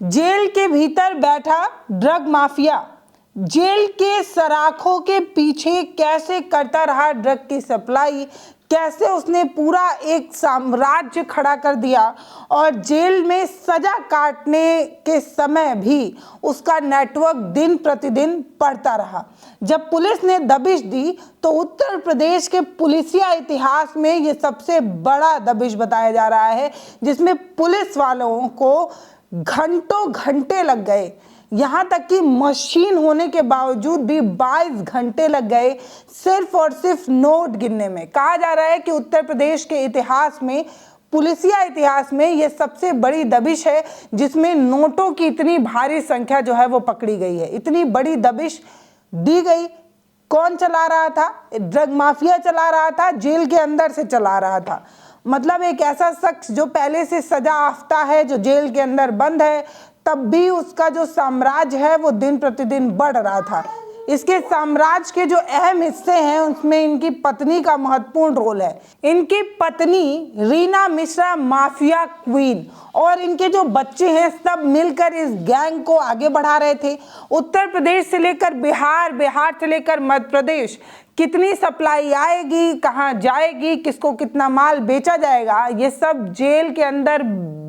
Jail के भीतर बैठा ड्रग माफिया जेल के सराखों के पीछे कैसे करता रहा ड्रग की सप्लाई, कैसे उसने पूरा एक साम्राज्य खड़ा कर दिया और जेल में सजा काटने के समय भी उसका नेटवर्क दिन प्रतिदिन बढ़ता रहा। जब पुलिस ने दबिश दी तो उत्तर प्रदेश के पुलिसिया इतिहास में ये सबसे बड़ा दबिश बताया जा रहा है, जिसमें पुलिस वालों को घंटों घंटे लग गए। यहाँ तक कि मशीन होने के बावजूद भी 22 घंटे लग गए सिर्फ और सिर्फ नोट गिनने में। कहा जा रहा है कि उत्तर प्रदेश के इतिहास में, पुलिसिया इतिहास में ये सबसे बड़ी दबिश है, जिसमें नोटों की इतनी भारी संख्या जो है वो पकड़ी गई है। इतनी बड़ी दबिश दी गई। कौन चला रहा था? ड्रग माफिया चला रहा था, जेल के अंदर से चला रहा था। मतलब एक ऐसा शख्स जो पहले से सजा याफ्ता है, जो जेल के अंदर बंद है, तब भी उसका जो साम्राज्य है वो दिन प्रतिदिन बढ़ रहा था। इसके साम्राज्य के जो अहम हिस्से हैं उसमें इनकी पत्नी का महत्वपूर्ण रोल है। इनकी पत्नी रीना मिश्रा माफिया क्वीन और इनके जो बच्चे हैं सब मिलकर इस गैंग को आगे बढ़ा रहे थे। उत्तर प्रदेश से लेकर बिहार, बिहार से लेकर मध्य प्रदेश, कितनी सप्लाई आएगी, कहाँ जाएगी, किसको कितना माल बेचा जाएगा, ये सब जेल के अंदर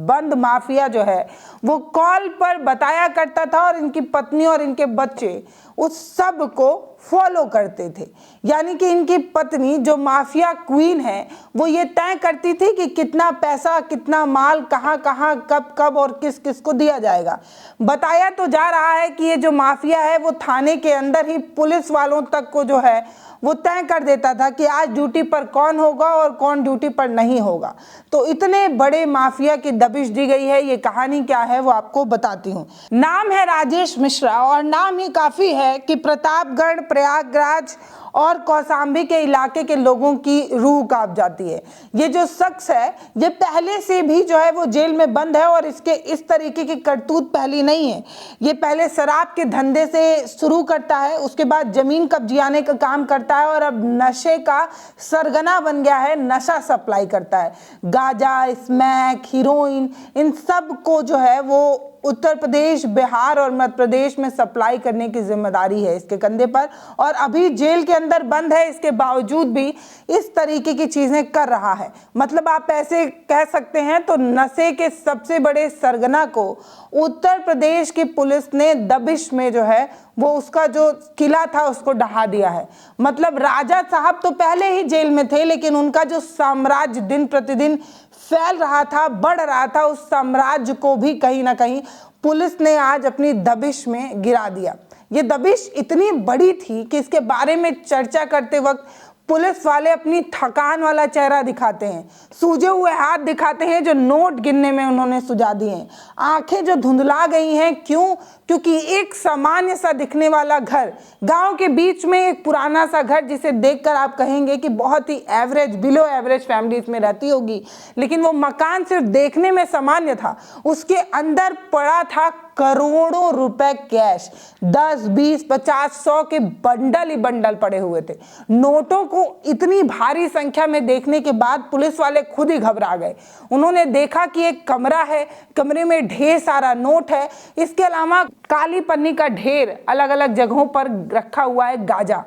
बंद माफिया जो है वो कॉल पर बताया करता था और इनकी पत्नी और इनके बच्चे उस सब को फॉलो करते थे। यानी कि इनकी पत्नी जो माफिया क्वीन है वो ये तय करती थी कि कितना पैसा, कितना माल, कहाँ कहाँ, कब कब और किस किस को दिया जाएगा। बताया तो जा रहा है कि ये जो माफिया है वो थाने के अंदर ही पुलिस वालों तक को जो है वो तय कर देता था कि आज ड्यूटी पर कौन होगा और कौन ड्यूटी पर नहीं होगा। तो इतने बड़े माफिया की दबिश दी गई है। ये कहानी क्या है वो आपको बताती हूँ। नाम है राजेश मिश्रा और नाम ही काफ़ी है कि प्रतापगढ़, प्रयागराज और कौशाम्बी के इलाके के लोगों की रूह कांप जाती है। ये जो शख्स है ये पहले से भी जो है वो जेल में बंद है और इसके इस तरीके की करतूत पहली नहीं है। ये पहले शराब के धंधे से शुरू करता है, उसके बाद जमीन कब्जियाने का काम करता है और अब नशे का सरगना बन गया है, नशा सप्लाई करता है। गांजा, स्मैक, हीरोइन, इन सब को जो है वो उत्तर प्रदेश, बिहार और मध्य प्रदेश में सप्लाई करने की जिम्मेदारी है इसके कंधे पर। और अभी जेल के अंदर बंद है, इसके बावजूद भी इस तरीके की चीजें कर रहा है। मतलब आप ऐसे कह सकते हैं तो नशे के सबसे बड़े सरगना को उत्तर प्रदेश की पुलिस ने दबिश में जो है वो उसका जो किला था उसको ढहा दिया है। मतलब राजा साहब तो पहले ही जेल में थे, लेकिन उनका जो साम्राज्य दिन प्रतिदिन फैल रहा था, बढ़ रहा था, उस साम्राज्य को भी कहीं ना कहीं पुलिस ने आज अपनी दबिश में गिरा दिया। ये दबिश इतनी बड़ी थी कि इसके बारे में चर्चा करते वक्त पुलिस वाले अपनी थकान वाला चेहरा दिखाते हैं, सूजे हुए हाथ दिखाते हैं जो नोट गिनने में उन्होंने सुझा दिए हैं, आंखें जो धुंधला गई हैं। क्यों? क्योंकि एक सामान्य सा दिखने वाला घर, गांव के बीच में एक पुराना सा घर जिसे देखकर आप कहेंगे कि बहुत ही एवरेज, बिलो एवरेज फैमिली इसमें रहती होगी, लेकिन वो मकान सिर्फ देखने में सामान्य था, उसके अंदर पड़ा था करोड़ों रुपए कैश। 10, 20, 50, 100 के बंडल ही बंडल पड़े हुए थे। नोटों को इतनी भारी संख्या में देखने के बाद पुलिस वाले खुद ही घबरा गए। उन्होंने देखा कि एक कमरा है, कमरे में ढेर सारा नोट है, इसके अलावा काली पन्नी का ढेर अलग अलग जगहों पर रखा हुआ है गांजा।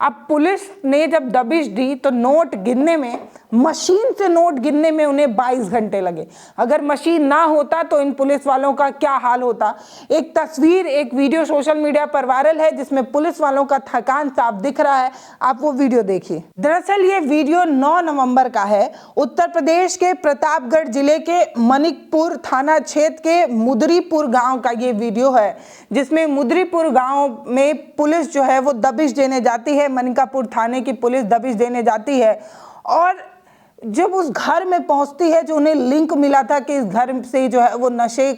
अब पुलिस ने जब दबिश दी तो नोट गिनने में, मशीन से नोट गिनने में उन्हें 22 घंटे लगे। अगर मशीन ना होता तो इन पुलिस वालों का क्या हाल होता। एक तस्वीर, एक वीडियो सोशल मीडिया पर वायरल है जिसमें पुलिस वालों का थकान साफ दिख रहा है, आप वो वीडियो देखिए। दरअसल ये वीडियो 9 नवंबर का है। उत्तर प्रदेश के प्रतापगढ़ जिले के मनिकपुर थाना क्षेत्र के मुदरीपुर गाँव का ये वीडियो है, जिसमें मुदरीपुर गाँव में पुलिस जो है वो दबिश देने जाती है। मनिकापुर थाने की पुलिस दबिश देने जाती है और जब उस घर में पहुंचती है, जो उन्हें लिंक मिला था कि इस घर से जो है वो नशे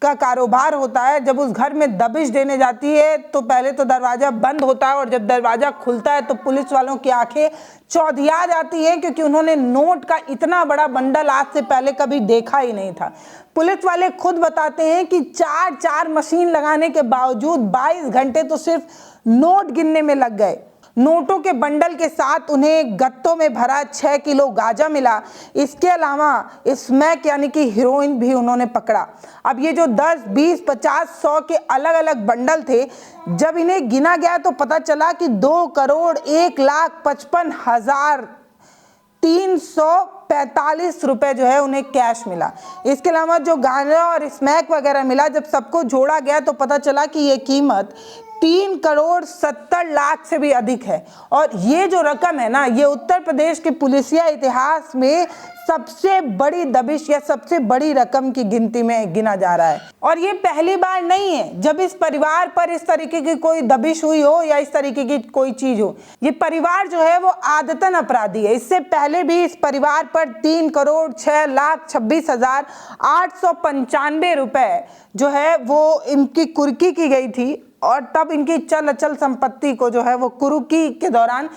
का कारोबार होता है, जब उस घर में दबिश देने जाती है तो पहले तो दरवाज़ा बंद होता है और जब दरवाज़ा खुलता है तो पुलिस वालों की आंखें चौधिया जाती हैं, क्योंकि उन्होंने नोट का इतना बड़ा बंडल आज से पहले कभी देखा ही नहीं था। पुलिस वाले खुद बताते हैं कि 4 मशीन लगाने के बावजूद 22 घंटे तो सिर्फ नोट गिनने में लग गए। नोटों के बंडल के साथ उन्हें गत्तों में भरा 6 किलो गांजा मिला। इसके अलावा स्मैक यानी कि हीरोइन भी उन्होंने पकड़ा। अब ये जो 10, 20, 50, 100 के अलग अलग बंडल थे, जब इन्हें गिना गया तो पता चला कि 2,55,345 रुपए जो है उन्हें कैश मिला। इसके अलावा जो गांजा और स्मैक वगैरह मिला, जब सबको जोड़ा गया तो पता चला कि ये कीमत 3,70,00,000 से भी अधिक है। और ये जो रकम है ना, ये उत्तर प्रदेश के पुलिसिया इतिहास में सबसे बड़ी दबिश या सबसे बड़ी रकम की गिनती में गिना जा रहा है। और ये पहली बार नहीं है जब इस परिवार पर इस तरीके की कोई दबिश हुई हो या इस तरीके की कोई चीज हो। ये परिवार जो है वो आदतन अपराधी है। इससे पहले भी इस परिवार पर 3,06,26,895 रुपए जो है वो इनकी कुर्की की गई थी। और तब इनकी चल अचल संपत्ति को जो है वो कुर्की के दौरान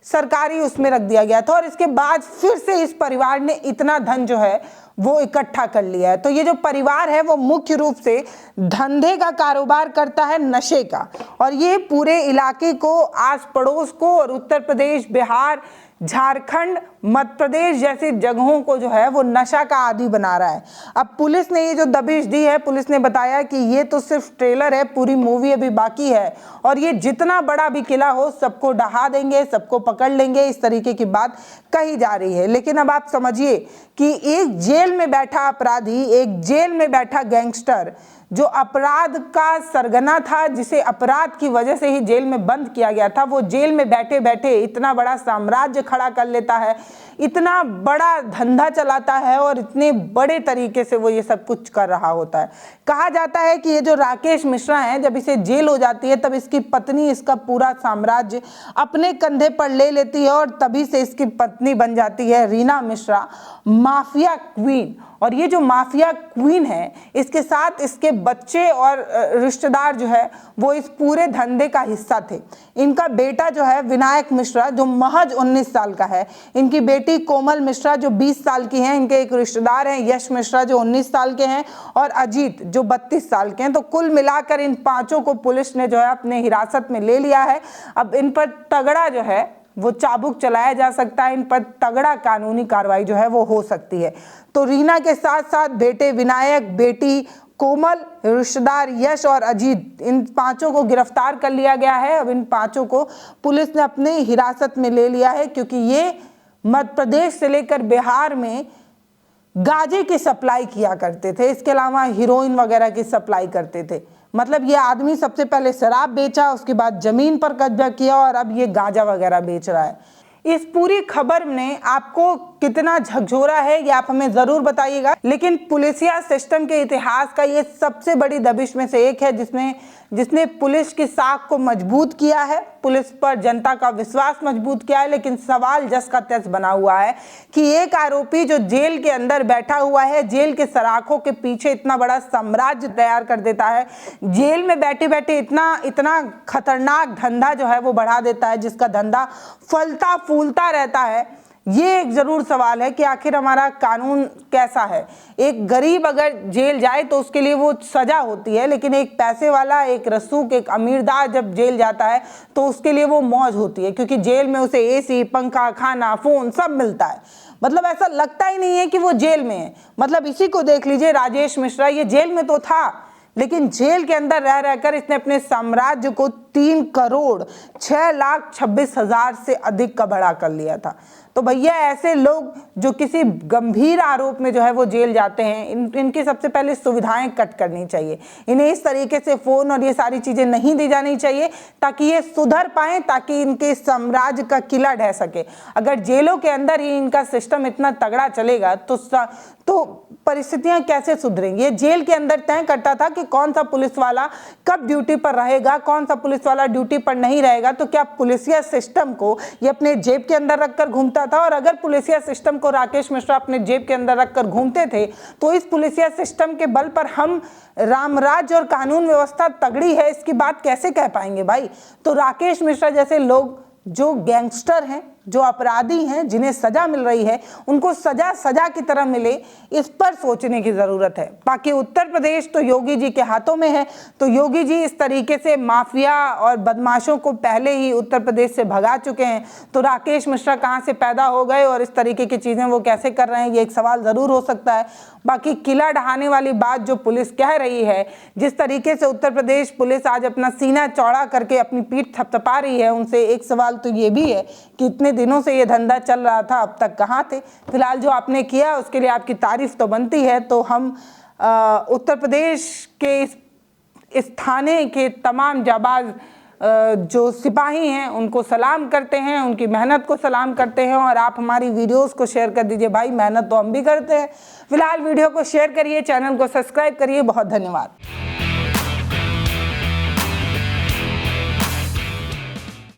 सरकारी उसमें रख दिया गया था। और इसके बाद फिर से इस परिवार ने इतना धन जो है वो इकट्ठा कर लिया है। तो ये जो परिवार है वो मुख्य रूप से धंधे का कारोबार करता है, नशे का। और ये पूरे इलाके को, आस पड़ोस को और उत्तर प्रदेश, बिहार, झारखंड, मध्य प्रदेश जैसी जगहों को जो है वो नशा का आदी बना रहा है। अब पुलिस ने ये जो दबिश दी है, पुलिस ने बताया कि ये तो सिर्फ ट्रेलर है, पूरी मूवी अभी बाकी है और ये जितना बड़ा भी किला हो सबको ढहा देंगे, सबको पकड़ लेंगे, इस तरीके की बात कही जा रही है। लेकिन अब आप समझिए कि एक जेल में बैठा अपराधी, एक जेल में बैठा गैंगस्टर जो अपराध का सरगना था, जिसे अपराध की वजह से ही जेल में बंद किया गया था, वो जेल में बैठे बैठे इतना बड़ा साम्राज्य खड़ा कर लेता है, इतना बड़ा धंधा चलाता है और इतने बड़े तरीके से वो ये सब कुछ कर रहा होता है। कहा जाता है कि ये जो राकेश मिश्रा है, जब इसे जेल हो जाती है तब इसकी पत्नी इसका पूरा साम्राज्य अपने कंधे पर ले लेती है और तभी से इसकी पत्नी बन जाती है रीना मिश्रा, माफिया क्वीन। और ये जो माफिया क्वीन है, इसके साथ इसके बच्चे और रिश्तेदार जो है वो इस पूरे धंधे का हिस्सा थे। इनका बेटा जो है विनायक मिश्रा, जो महज 19 साल का है, इनकी बेटी कोमल मिश्रा जो 20 साल की हैं, इनके एक रिश्तेदार हैं यश मिश्रा जो 19 साल के हैं और अजीत जो 32 साल के हैं। तो कुल मिलाकर इन पांचों को पुलिस ने जो है अपने हिरासत में ले लिया है। अब इन पर तगड़ा जो है वो चाबुक चलाया जा सकता है, इन पर तगड़ा कानूनी कार्रवाई जो है वो हो सकती है। तो रीना के साथ साथ बेटे विनायक, बेटी कोमल, रिश्तेदार यश और अजीत, इन पांचों को गिरफ्तार कर लिया गया है। अब इन पांचों को पुलिस ने अपने हिरासत में ले लिया है क्योंकि ये मध्य प्रदेश से लेकर बिहार में गांजे की सप्लाई किया करते थे, इसके अलावा हीरोइन वगैरह की सप्लाई करते थे। मतलब ये आदमी सबसे पहले शराब बेचा, उसके बाद जमीन पर कब्जा किया और अब ये गांजा वगैरह बेच रहा है। इस पूरी खबर ने आपको कितना झकझोरा है ये आप हमें जरूर बताइएगा। लेकिन पुलिसिया सिस्टम के इतिहास का ये सबसे बड़ी दबिश में से एक है जिसने पुलिस की साख को मजबूत किया है, पुलिस पर जनता का विश्वास मजबूत किया है। लेकिन सवाल जस का तस बना हुआ है कि एक आरोपी जो जेल के अंदर बैठा हुआ है, जेल के सराखों के पीछे इतना बड़ा साम्राज्य तैयार कर देता है, जेल में बैठे बैठे इतना खतरनाक धंधा जो है वो बढ़ा देता है, जिसका धंधा फलता फूलता रहता है। ये एक जरूर सवाल है कि आखिर हमारा कानून कैसा है। एक गरीब अगर जेल जाए तो उसके लिए वो सजा होती है, लेकिन एक पैसे वाला, एक रसूख, एक अमीरदार जब जेल जाता है तो उसके लिए वो मौज होती है, क्योंकि जेल में उसे एसी, पंखा, खाना, फोन सब मिलता है। मतलब ऐसा लगता ही नहीं है कि वो जेल में है। मतलब इसी को देख लीजिए, राजेश मिश्रा ये जेल में तो था, लेकिन जेल के अंदर रह रहकर इसने अपने साम्राज्य को 3,06,26,000 से अधिक का बढ़ा कर लिया था। तो भैया ऐसे लोग जो किसी गंभीर आरोप में जो है वो जेल जाते हैं, इनकी सबसे पहले सुविधाएं कट करनी चाहिए। इन्हें इस तरीके से फोन और ये सारी चीजें नहीं दी जानी चाहिए ताकि ये सुधर पाए, ताकि इनके साम्राज्य का किला ढह सके। अगर जेलों के अंदर ही इनका सिस्टम इतना तगड़ा चलेगा तो परिस्थितियां कैसे सुधरेंगी। ये जेल के अंदर तय करता था कि कौन सा पुलिस वाला कब ड्यूटी पर रहेगा, कौन सा पुलिस वाला ड्यूटी पर नहीं रहेगा। तो क्या पुलिसिया सिस्टम को ये अपने जेब के अंदर रखकर घूमता था? और अगर पुलिसिया सिस्टम को राकेश मिश्रा अपने जेब के अंदर रखकर घूमते थे तो इस पुलिसिया सिस्टम के बल पर हम रामराज और कानून व्यवस्था तगड़ी है इसकी बात कैसे कह पाएंगे भाई। तो राकेश मिश्रा जैसे लोग जो गैंगस्टर हैं, जो अपराधी हैं, जिन्हें सजा मिल रही है, उनको सजा सजा की तरह मिले, इस पर सोचने की जरूरत है। बाकी उत्तर प्रदेश तो योगी जी के हाथों में है, तो योगी जी इस तरीके से माफिया और बदमाशों को पहले ही उत्तर प्रदेश से भगा चुके हैं। तो राकेश मिश्रा कहाँ से पैदा हो गए और इस तरीके की चीजें वो कैसे कर रहे हैं, ये एक सवाल जरूर हो सकता है। बाकी किला ढहाने वाली बात जो पुलिस कह रही है, जिस तरीके से उत्तर प्रदेश पुलिस आज अपना सीना चौड़ा करके अपनी पीठ थपथपा रही है, उनसे एक सवाल तो ये भी है कि इतने दिनों से ये धंधा चल रहा था, अब तक कहाँ थे। फिलहाल जो आपने किया उसके लिए आपकी तारीफ तो बनती है। तो हम उत्तर प्रदेश के इस थाने के तमाम जाबाज जो सिपाही हैं उनको सलाम करते हैं, उनकी मेहनत को सलाम करते हैं। और आप हमारी वीडियोस को शेयर कर दीजिए भाई, मेहनत तो हम भी करते हैं। फिलहाल वीडियो को शेयर करिए, चैनल को सब्सक्राइब करिए। बहुत धन्यवाद।